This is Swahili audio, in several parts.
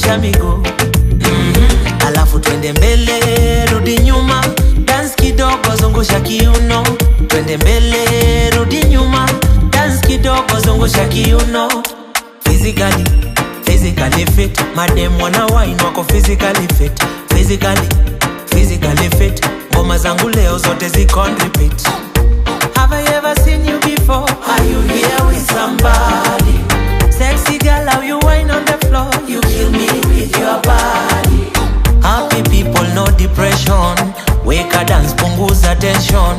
zungusha miguu. Alafu twende mbele, rudi nyuma, dance kidogo, zungusha kiuno. Twende mbele, rudi nyuma, dance kidogo, zungusha kiuno. Physically fit, madem wana wine wako physically fit. Physically fit, ngoma zangu leo zote ziko on repeat. Have I ever seen you before? Are you here with somebody? Sexy girl, how you wine on the floor? You kill me with your body. Happy people, no depression. Wake a dance, punguza tension.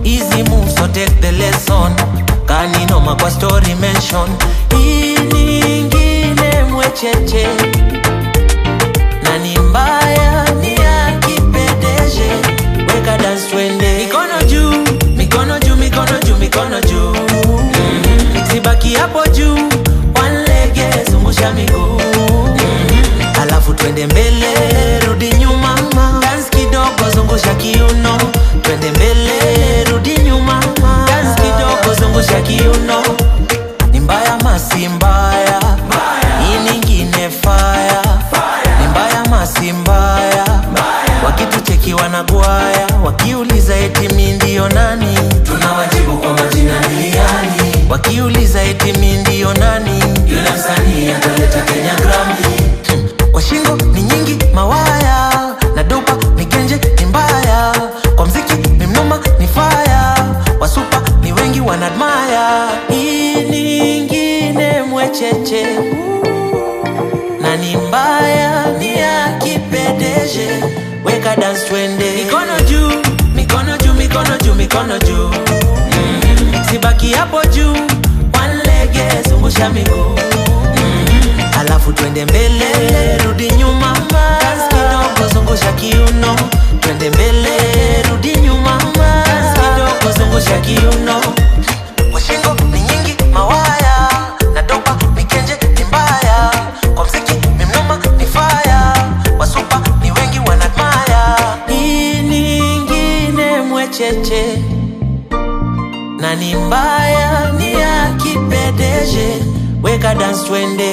Easy moves, so take the lesson. Kaninoma kwa story mention. Iningine mwecheche, nani mbaya ni akipedeje. Wake a dance twende, mikono juu, mikono juu, mikono juu, mikono juu. Sibaki hapo juu, one leg, zungusha miguu. Alafu twende mbele, rudi nyuma, dance kidogo, zungusha kiuno. Twende mbele, rudi nyuma, dance kidogo, zungusha kiuno. Ni mbaya masi mbaya, hii nyingine fire. Ni mbaya masi mbaya, wakitucheki wanagwaya. Wakiuliza eti mimi ndio nani, tunawajibu kwa majina ni yani. Wakiuliza eti mimi ndio nani, yule msanii ataleta Kenya Grammy. Kwa shingo ni nyingi mawaya, na dopa ni genje ni mbaya. Kwa mziki ni mnoma ni fire, wasupa ni wengi wanadmire. Hii nyingine mwecheche, nani mbaya ni akipedeje. Weka dance twende, mikono juu, mikono juu, mikono juu, mikono juu. Sibaki hapo juu, one leg, zungusha miguu. Alafu twende mbele, rudi nyuma, dance kidogo, zungusha kiuno. Twende mbele, rudi nyuma, dance kidogo, zungusha kiuno. Kwa shingo ni nyingi mawaya, na dopa ni genje ni mbaya. Kwa mziki ni mnoma ni fire, wasupa ni wengi wanadmire. Hii nyingine mwecheche, nani mbaya ni akipedeje. Weka dance twende.